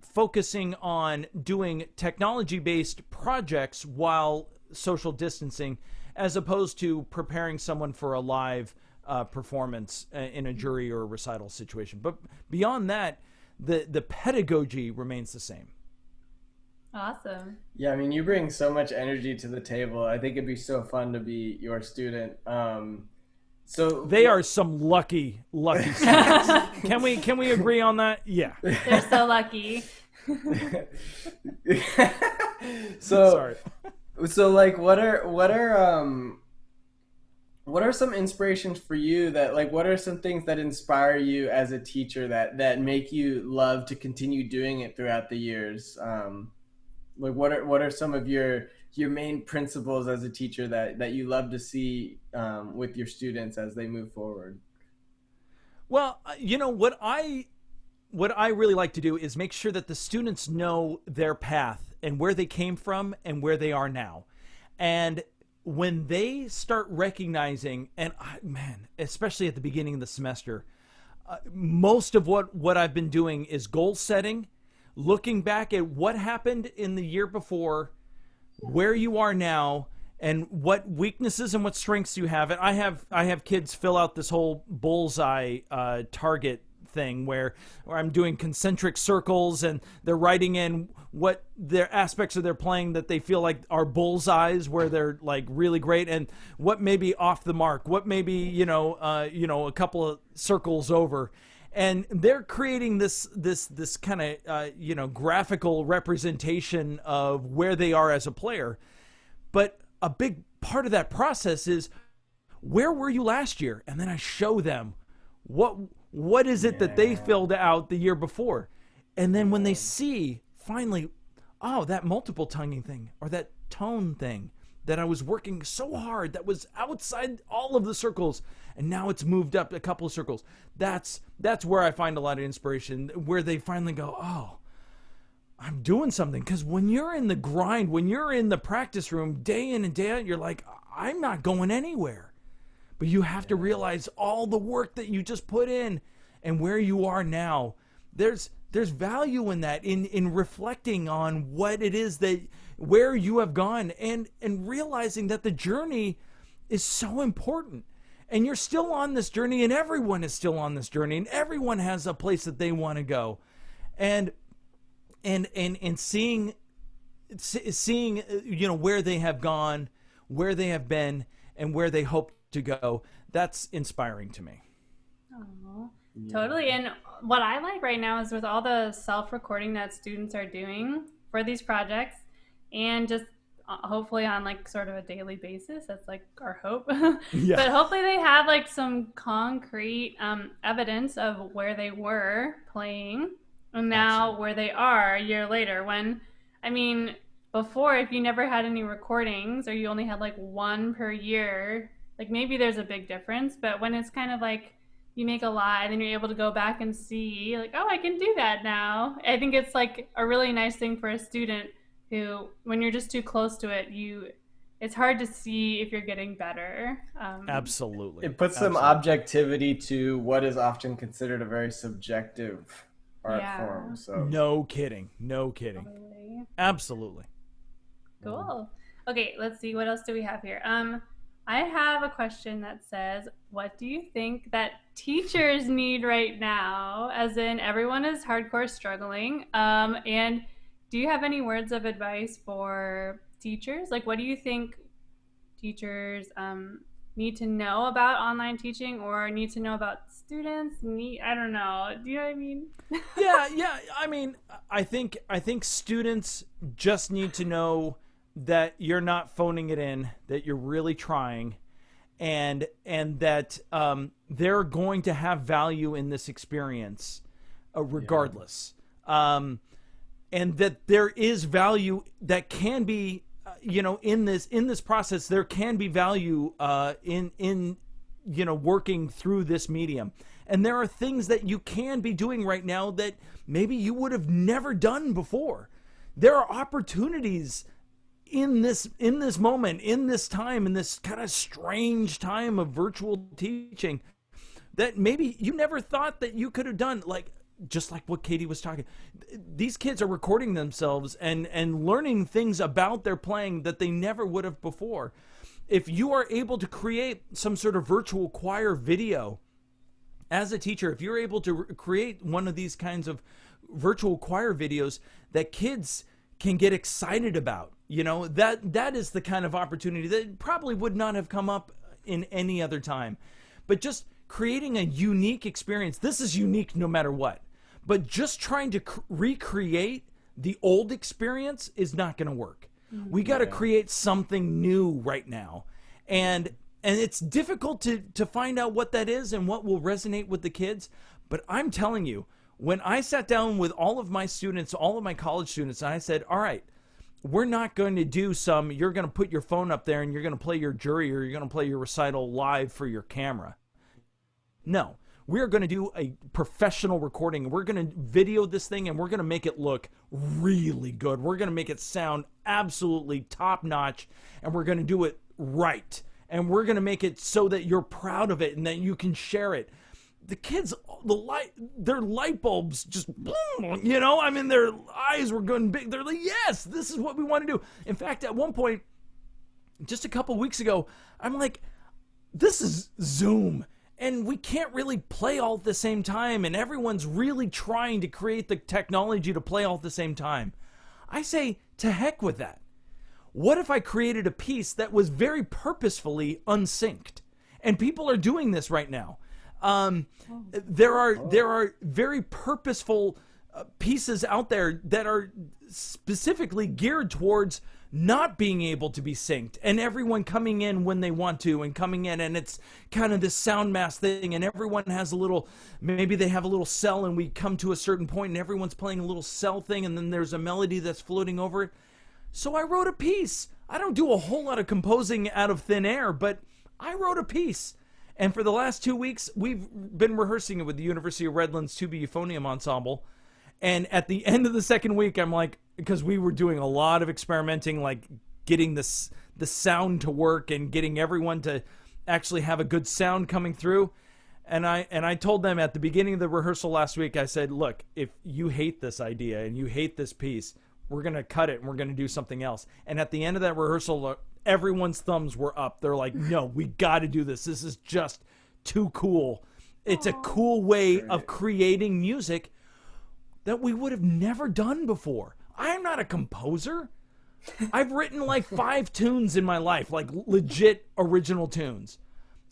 focusing on doing technology-based projects while social distancing, as opposed to preparing someone for a live performance in a jury or a recital situation. But beyond that, the pedagogy remains the same. Awesome. Yeah, I mean, you bring so much energy to the table. I think it'd be so fun to be your student. So they are some lucky students. Can we agree on that? Yeah. They're so lucky. So like, what are some inspirations for you that, like, what are some things that inspire you as a teacher that make you love to continue doing it throughout the years? Like, what are some of your main principles as a teacher that you love to see with your students as they move forward? Well, what I really like to do is make sure that the students know their path and where they came from and where they are now. And when they start recognizing, and man, especially at the beginning of the semester, most of what I've been doing is goal setting, looking back at what happened in the year before, where you are now, and what weaknesses and what strengths you have. And I have kids fill out this whole bullseye target thing where I'm doing concentric circles, and they're writing in what their aspects of their playing that they feel like are bullseyes, where they're like really great, and what may be off the mark, what may be a couple of circles over. And they're creating this kind of graphical representation of where they are as a player. But a big part of that process is, where were you last year? And then I show them what is it that they filled out the year before. And then when they see finally, oh, that multiple tonguing thing, or that tone thing that I was working so hard, that was outside all of the circles, and now it's moved up a couple of circles. That's where I find a lot of inspiration, where they finally go, oh, I'm doing something. Because when you're in the grind, when you're in the practice room day in and day out, you're like, I'm not going anywhere. But you have to realize all the work that you just put in and where you are now. There's value in that, in reflecting on what it is that, where you have gone, and realizing that the journey is so important. and you're still on this journey, and everyone is still on this journey, and everyone has a place that they want to go. And seeing where they have gone, where they have been, and where they hope to go, that's inspiring to me. Oh, totally. And what I like right now is with all the self-recording that students are doing for these projects, and just hopefully on like sort of a daily basis, that's like our hope. Yeah. But hopefully they have like some concrete evidence of where they were playing and now where they are a year later. When, I mean, before, if you never had any recordings or you only had like one per year, like maybe there's a big difference. But when it's kind of like you make a lot and then you're able to go back and see like, oh, I can do that now. I think it's like a really nice thing for a student who, when you're just too close to it, it's hard to see if you're getting better. Absolutely. It puts some objectivity to what is often considered a very subjective art form. So no kidding. Totally. Absolutely. Cool. Okay, let's see. What else do we have here? I have a question that says, what do you think that teachers need right now? As in, everyone is hardcore struggling. And do you have any words of advice for teachers? Like, what do you think teachers need to know about online teaching, or need to know about students? I don't know. Do you know what I mean? Yeah. I mean, I think students just need to know that you're not phoning it in, that you're really trying, and that they're going to have value in this experience, regardless. And that there is value that can be, in this process, there can be value in working through this medium. And there are things that you can be doing right now that maybe you would have never done before. There are opportunities in this moment, in this time, in this kind of strange time of virtual teaching that maybe you never thought that you could have done. Like, just like what Katie was talking, these kids are recording themselves and learning things about their playing that they never would have before. If you are able to create some sort of virtual choir video as a teacher, if you're able to create one of these kinds of virtual choir videos that kids can get excited about, that is the kind of opportunity that probably would not have come up in any other time. But just creating a unique experience, this is unique no matter what. But just trying to recreate the old experience is not going to work. We got to create something new right now. And it's difficult to find out what that is and what will resonate with the kids. But I'm telling you, when I sat down with all of my students, all of my college students, and I said, all right, we're not going to do you're going to put your phone up there and you're going to play your jury or you're going to play your recital live for your camera. No. We're going to do a professional recording. We're going to video this thing and we're going to make it look really good. We're going to make it sound absolutely top notch, and we're going to do it right. And we're going to make it so that you're proud of it and that you can share it. The kids, their light bulbs just, I mean, their eyes were going big. They're like, yes, this is what we want to do. In fact, at one point, just a couple weeks ago, I'm like, this is Zoom. And we can't really play all at the same time, and everyone's really trying to create the technology to play all at the same time. I say, to heck with that. What if I created a piece that was very purposefully unsynced? And people are doing this right now. There are very purposeful pieces out there that are specifically geared towards not being able to be synced, and everyone coming in when they want to and coming in, and it's kind of this sound mask thing, and everyone has maybe they have a little cell, and we come to a certain point and everyone's playing a little cell thing, and then there's a melody that's floating over it. So I wrote a piece. I don't do a whole lot of composing out of thin air, but I wrote a piece. And for the last 2 weeks, we've been rehearsing it with the University of Redlands Tuba Euphonium Ensemble. And at the end of the second week, I'm like, because we were doing a lot of experimenting, like getting the sound to work and getting everyone to actually have a good sound coming through. And I told them at the beginning of the rehearsal last week, I said, look, if you hate this idea and you hate this piece, we're going to cut it and we're going to do something else. And at the end of that rehearsal, everyone's thumbs were up. They're like, no, we got to do this. This is just too cool. It's a cool way of creating music that we would have never done before. I am not a composer. I've written like 5 tunes in my life, like legit original tunes.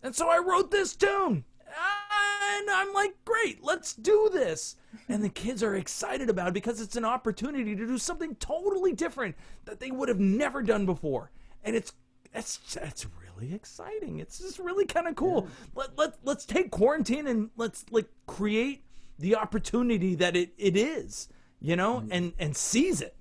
And so I wrote this tune. And I'm like, great, let's do this. And the kids are excited about it because it's an opportunity to do something totally different that they would have never done before. And it's really exciting. It's just really kind of cool. Let's take quarantine and let's like create the opportunity that it is, you know, and seize it.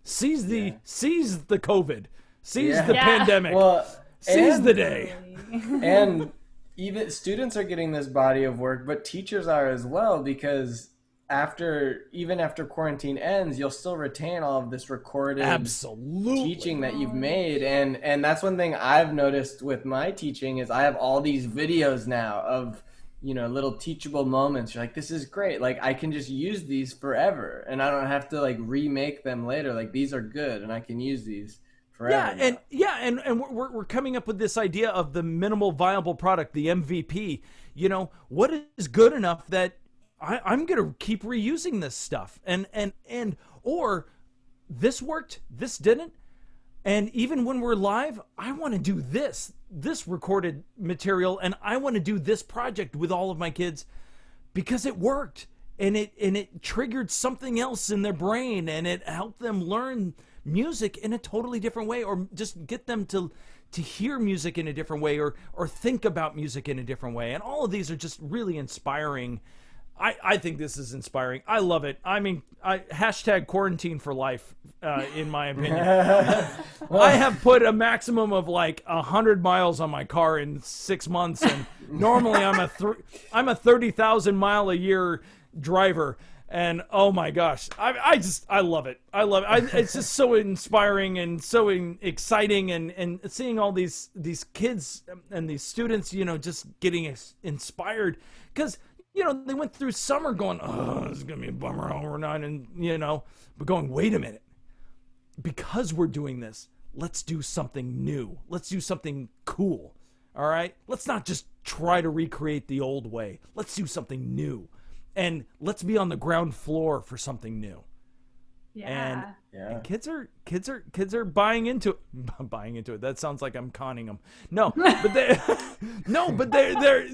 Seize the COVID. Seize the pandemic. Well, seize the day. And even students are getting this body of work, but teachers are as well, because even after quarantine ends, you'll still retain all of this recorded teaching that you've made. And that's one thing I've noticed with my teaching is I have all these videos now of, you know, little teachable moments. You're like, this is great. Like, I can just use these forever and I don't have to like remake them later. Like, these are good and I can use these forever. And we're coming up with this idea of the minimal viable product, the MVP. You know, what is good enough that I'm going to keep reusing this stuff, or this worked, this didn't. And even when we're live, I want to do this recorded material, and I want to do this project with all of my kids because it worked, and it triggered something else in their brain, and it helped them learn music in a totally different way, or just get them to hear music in a different way, or think about music in a different way. And all of these are just really inspiring. I think this is inspiring. I love it. I mean, hashtag quarantine for life, in my opinion. I have put a maximum of like 100 miles on my car in 6 months, and normally I'm a 30,000 mile a year driver. And oh my gosh, I love it. I love it. It's just so inspiring and so exciting, and seeing all these kids and these students, you know, just getting inspired, because, you know, they went through summer going, oh, this is going to be a bummer overnight. And, you know, but going, wait a minute, because we're doing this, let's do something new. Let's do something cool. All right. Let's not just try to recreate the old way. Let's do something new. And let's be on the ground floor for something new. Yeah. And kids are buying into it. That sounds like I'm conning them. No, but they're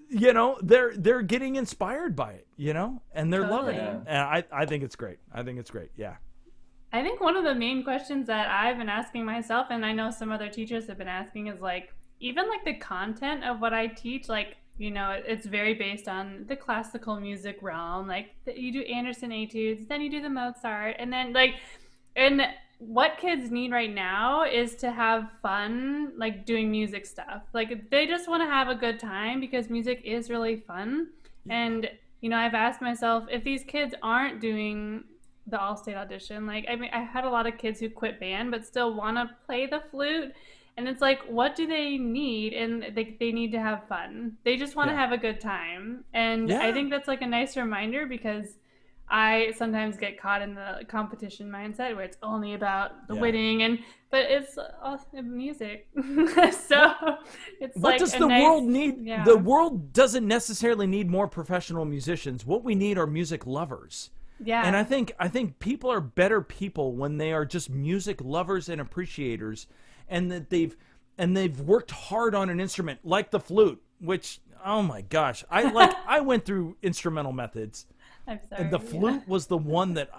you know, they're getting inspired by it, you know, and they're loving it. And I think it's great. Yeah. I think one of the main questions that I've been asking myself, and I know some other teachers have been asking, is like, even like the content of what I teach, like, you know, it's very based on the classical music realm. Like, you do Anderson etudes, then you do the Mozart, and then like, and what kids need right now is to have fun, like doing music stuff. Like, they just want to have a good time because music is really fun. And, you know, I've asked myself, if these kids aren't doing the all-state audition, like, I mean, I had a lot of kids who quit band but still want to play the flute. And it's like, what do they need? And they need to have fun. They just want to have a good time. And I think that's like a nice reminder, because I sometimes get caught in the competition mindset where it's only about the winning, but it's also music. So it's what like, does the world need? Yeah. The world doesn't necessarily need more professional musicians. What we need are music lovers. Yeah. And I think people are better people when they are just music lovers and appreciators, and that they've worked hard on an instrument like the flute, which, oh my gosh, I went through instrumental methods. I'm sorry. The flute was the one that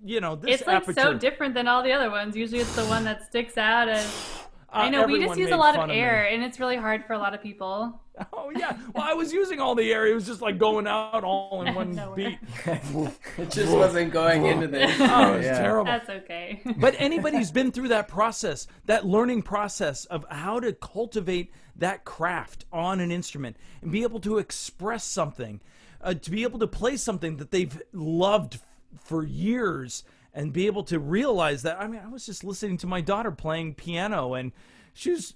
this it's like aperture, so different than all the other ones. Usually it's the one that sticks out as I know we just use a lot of air, and it's really hard for a lot lot people. Oh yeah, well, I was using all the air. It was just like going out all in one beat. It just wasn't going into the Oh, it was terrible. That's okay. But anybody who's been through that process, that learning process of how to cultivate that craft on an instrument and be able to express something, to be able to play something that they've loved for years, and be able to realize that. I mean, I was just listening to my daughter playing piano, and she was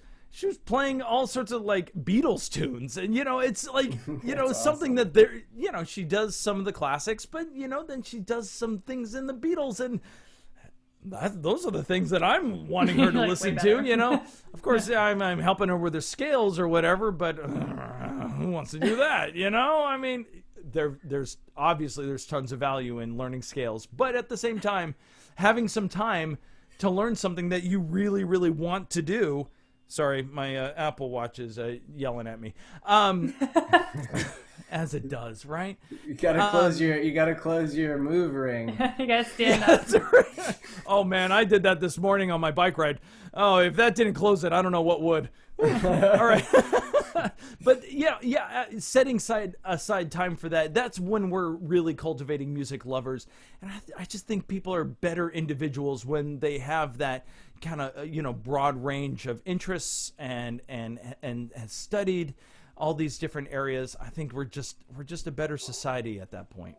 playing all sorts of like Beatles tunes, and it's like it's something that there, she does some of the classics, but then she does some things in the Beatles, and those are the things that I'm wanting her to Like, listen way to, better. you know. Of course, I'm helping her with her scales or whatever, but who wants to do that, you know? I mean, there's obviously there's tons of value in learning scales, but at the same time, having some time to learn something that you really, really want to do. Sorry, my Apple Watch is yelling at me. As it does, right? You gotta close your move ring. You gotta stand up. That's right. Oh man, I did that this morning on my bike ride. Oh, if that didn't close it, I don't know what would. All right. But yeah, setting aside time for that, that's when we're really cultivating music lovers. And I just think people are better individuals when they have that kind of broad range of interests and has studied all these different areas. I think we're just a better society at that point.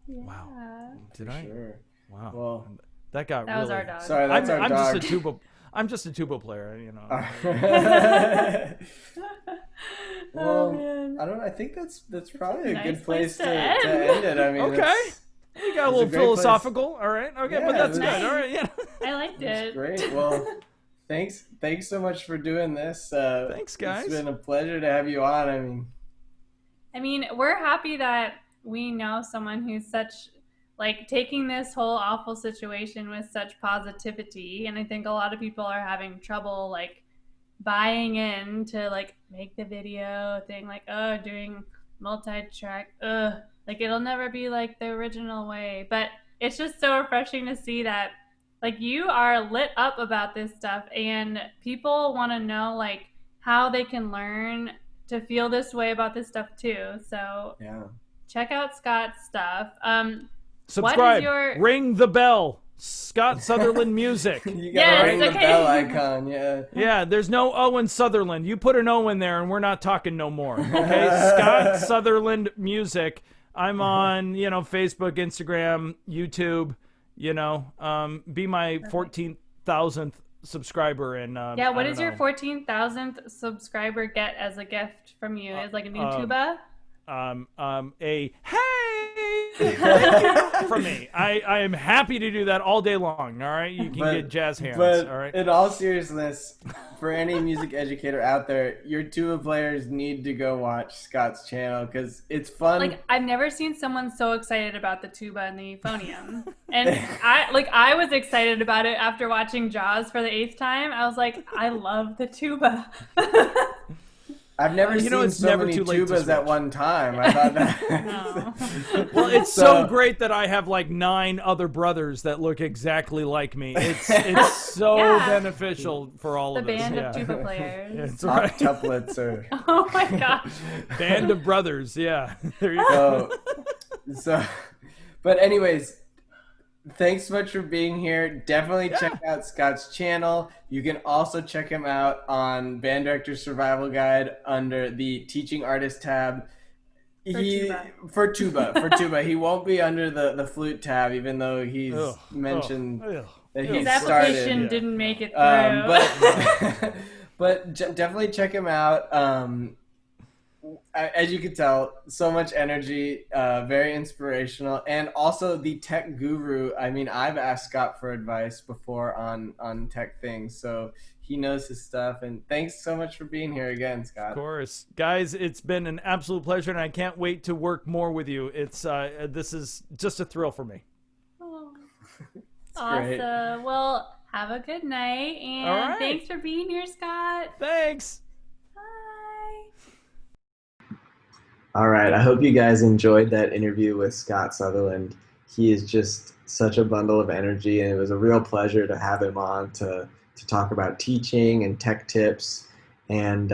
Yeah. Wow. Did For I? Sure. Wow. Well, that got That really. was our dog. sorry, that's our dog. I'm just a tuba player, you know. Well, man. I don't know. I think that's probably a Nice good place place to to end. end it. I mean, Okay. that's- We got a It's a little great philosophical. All right. Okay, Yeah, but that's it good. was- All right. Yeah. I liked that's it. great. Well, thanks so much for doing this. Thanks, guys. It's been a pleasure to have you on. I mean, we're happy that we know someone who's taking this whole awful situation with such positivity. And I think a lot of people are having trouble, buying in to, make the video thing, doing multi-track, it'll never be like the original way. But it's just so refreshing to see that, you are lit up about this stuff and people want to know, how they can learn to feel this way about this stuff too. So yeah. check out Scott's stuff. Subscribe. your- Ring the bell. Scott Sutherland Music. You gotta Yes, ring the okay. bell icon. Yeah. Yeah, there's no O in Sutherland. You put an O in there and we're not talking no more. Okay? Scott Sutherland Music. I'm on, Facebook, Instagram, YouTube, be my 14,000th subsper and Yeah, what I does don't your know. 14,000th subscriber get as a gift from you? Is like a new tuba? A hey thank you from me. I am happy to do that all day long. All right, you can get jazz hands. But All right. in all seriousness, for any music educator out there, your tuba players need to go watch Scott's channel because it's fun. I've never seen someone so excited about the tuba and the euphonium. And I was excited about it after watching Jaws for the 8th time. I was like, I love the tuba. I've never seen it's so never many too late to tubas switch. at one time. I thought that. No. Well, it's so great that I have 9 other brothers that look exactly like me. It's so Yeah. beneficial for all The of us. band Yeah. of tuba players. That's right. Octuplets or Oh my gosh. Band of brothers. Yeah. There you go. but anyways, thanks so much for being here. Definitely check out Scott's channel. You can also check him out on Band Director Survival Guide under the Teaching Artist tab. For tuba. He won't be under the flute tab, even though he's mentioned that he His started. application didn't make it through. But definitely check him out. As you can tell, so much energy, very inspirational, and also the tech guru. I mean, I've asked Scott for advice before on tech things, so he knows his stuff. And thanks so much for being here again, Scott. Of course. Guys, it's been an absolute pleasure, and I can't wait to work more with you. It's this is just a thrill for me. Oh. great. Awesome. Well, have a good night, and All right. thanks for being here, Scott. Thanks. Bye. All right. I hope you guys enjoyed that interview with Scott Sutherland. He is just such a bundle of energy, and it was a real pleasure to have him on to talk about teaching and tech tips. And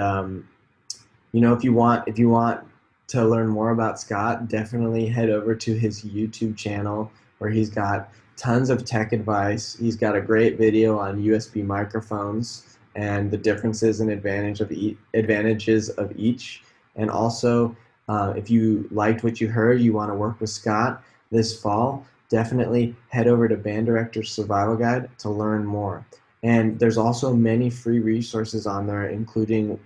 if you want to learn more about Scott, definitely head over to his YouTube channel where he's got tons of tech advice. He's got a great video on USB microphones and the differences and advantages of each. And also, if you liked what you heard, you want to work with Scott this fall, definitely head over to Band Director Survival Guide to learn more. And there's also many free resources on there, including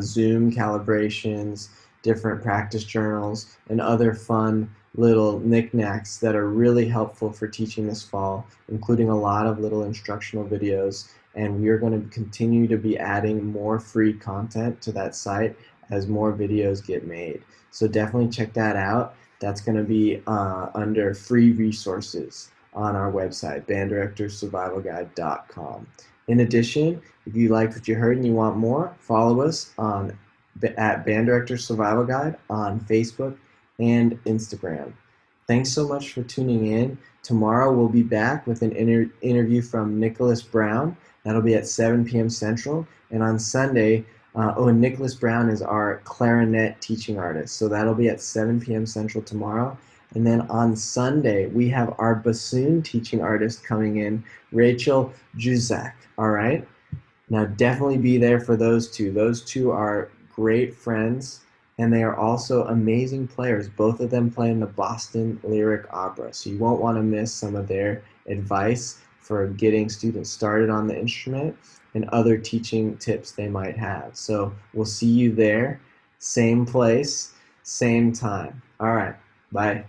Zoom calibrations, different practice journals, and other fun little knickknacks that are really helpful for teaching this fall, including a lot of little instructional videos. And we are going to continue to be adding more free content to that site as more videos get made. So definitely check that out. That's going to be under free resources on our website, banddirectorsurvivalguide.com. In addition, if you liked what you heard and you want more, follow us at Band Director Survival Guide on Facebook and Instagram. Thanks so much for tuning in. Tomorrow we'll be back with an interview from Nicholas Brown. That'll be at 7 p.m. Central. And on Sunday, and Nicholas Brown is our clarinet teaching artist. So that'll be at 7 p.m. Central tomorrow. And then on Sunday, we have our bassoon teaching artist coming in, Rachel Juzak. All right? Now definitely be there for those two. Those two are great friends, and they are also amazing players. Both of them play in the Boston Lyric Opera. So you won't want to miss some of their advice for getting students started on the instrument and other teaching tips they might have. So we'll see you there, same place, same time. All right, bye.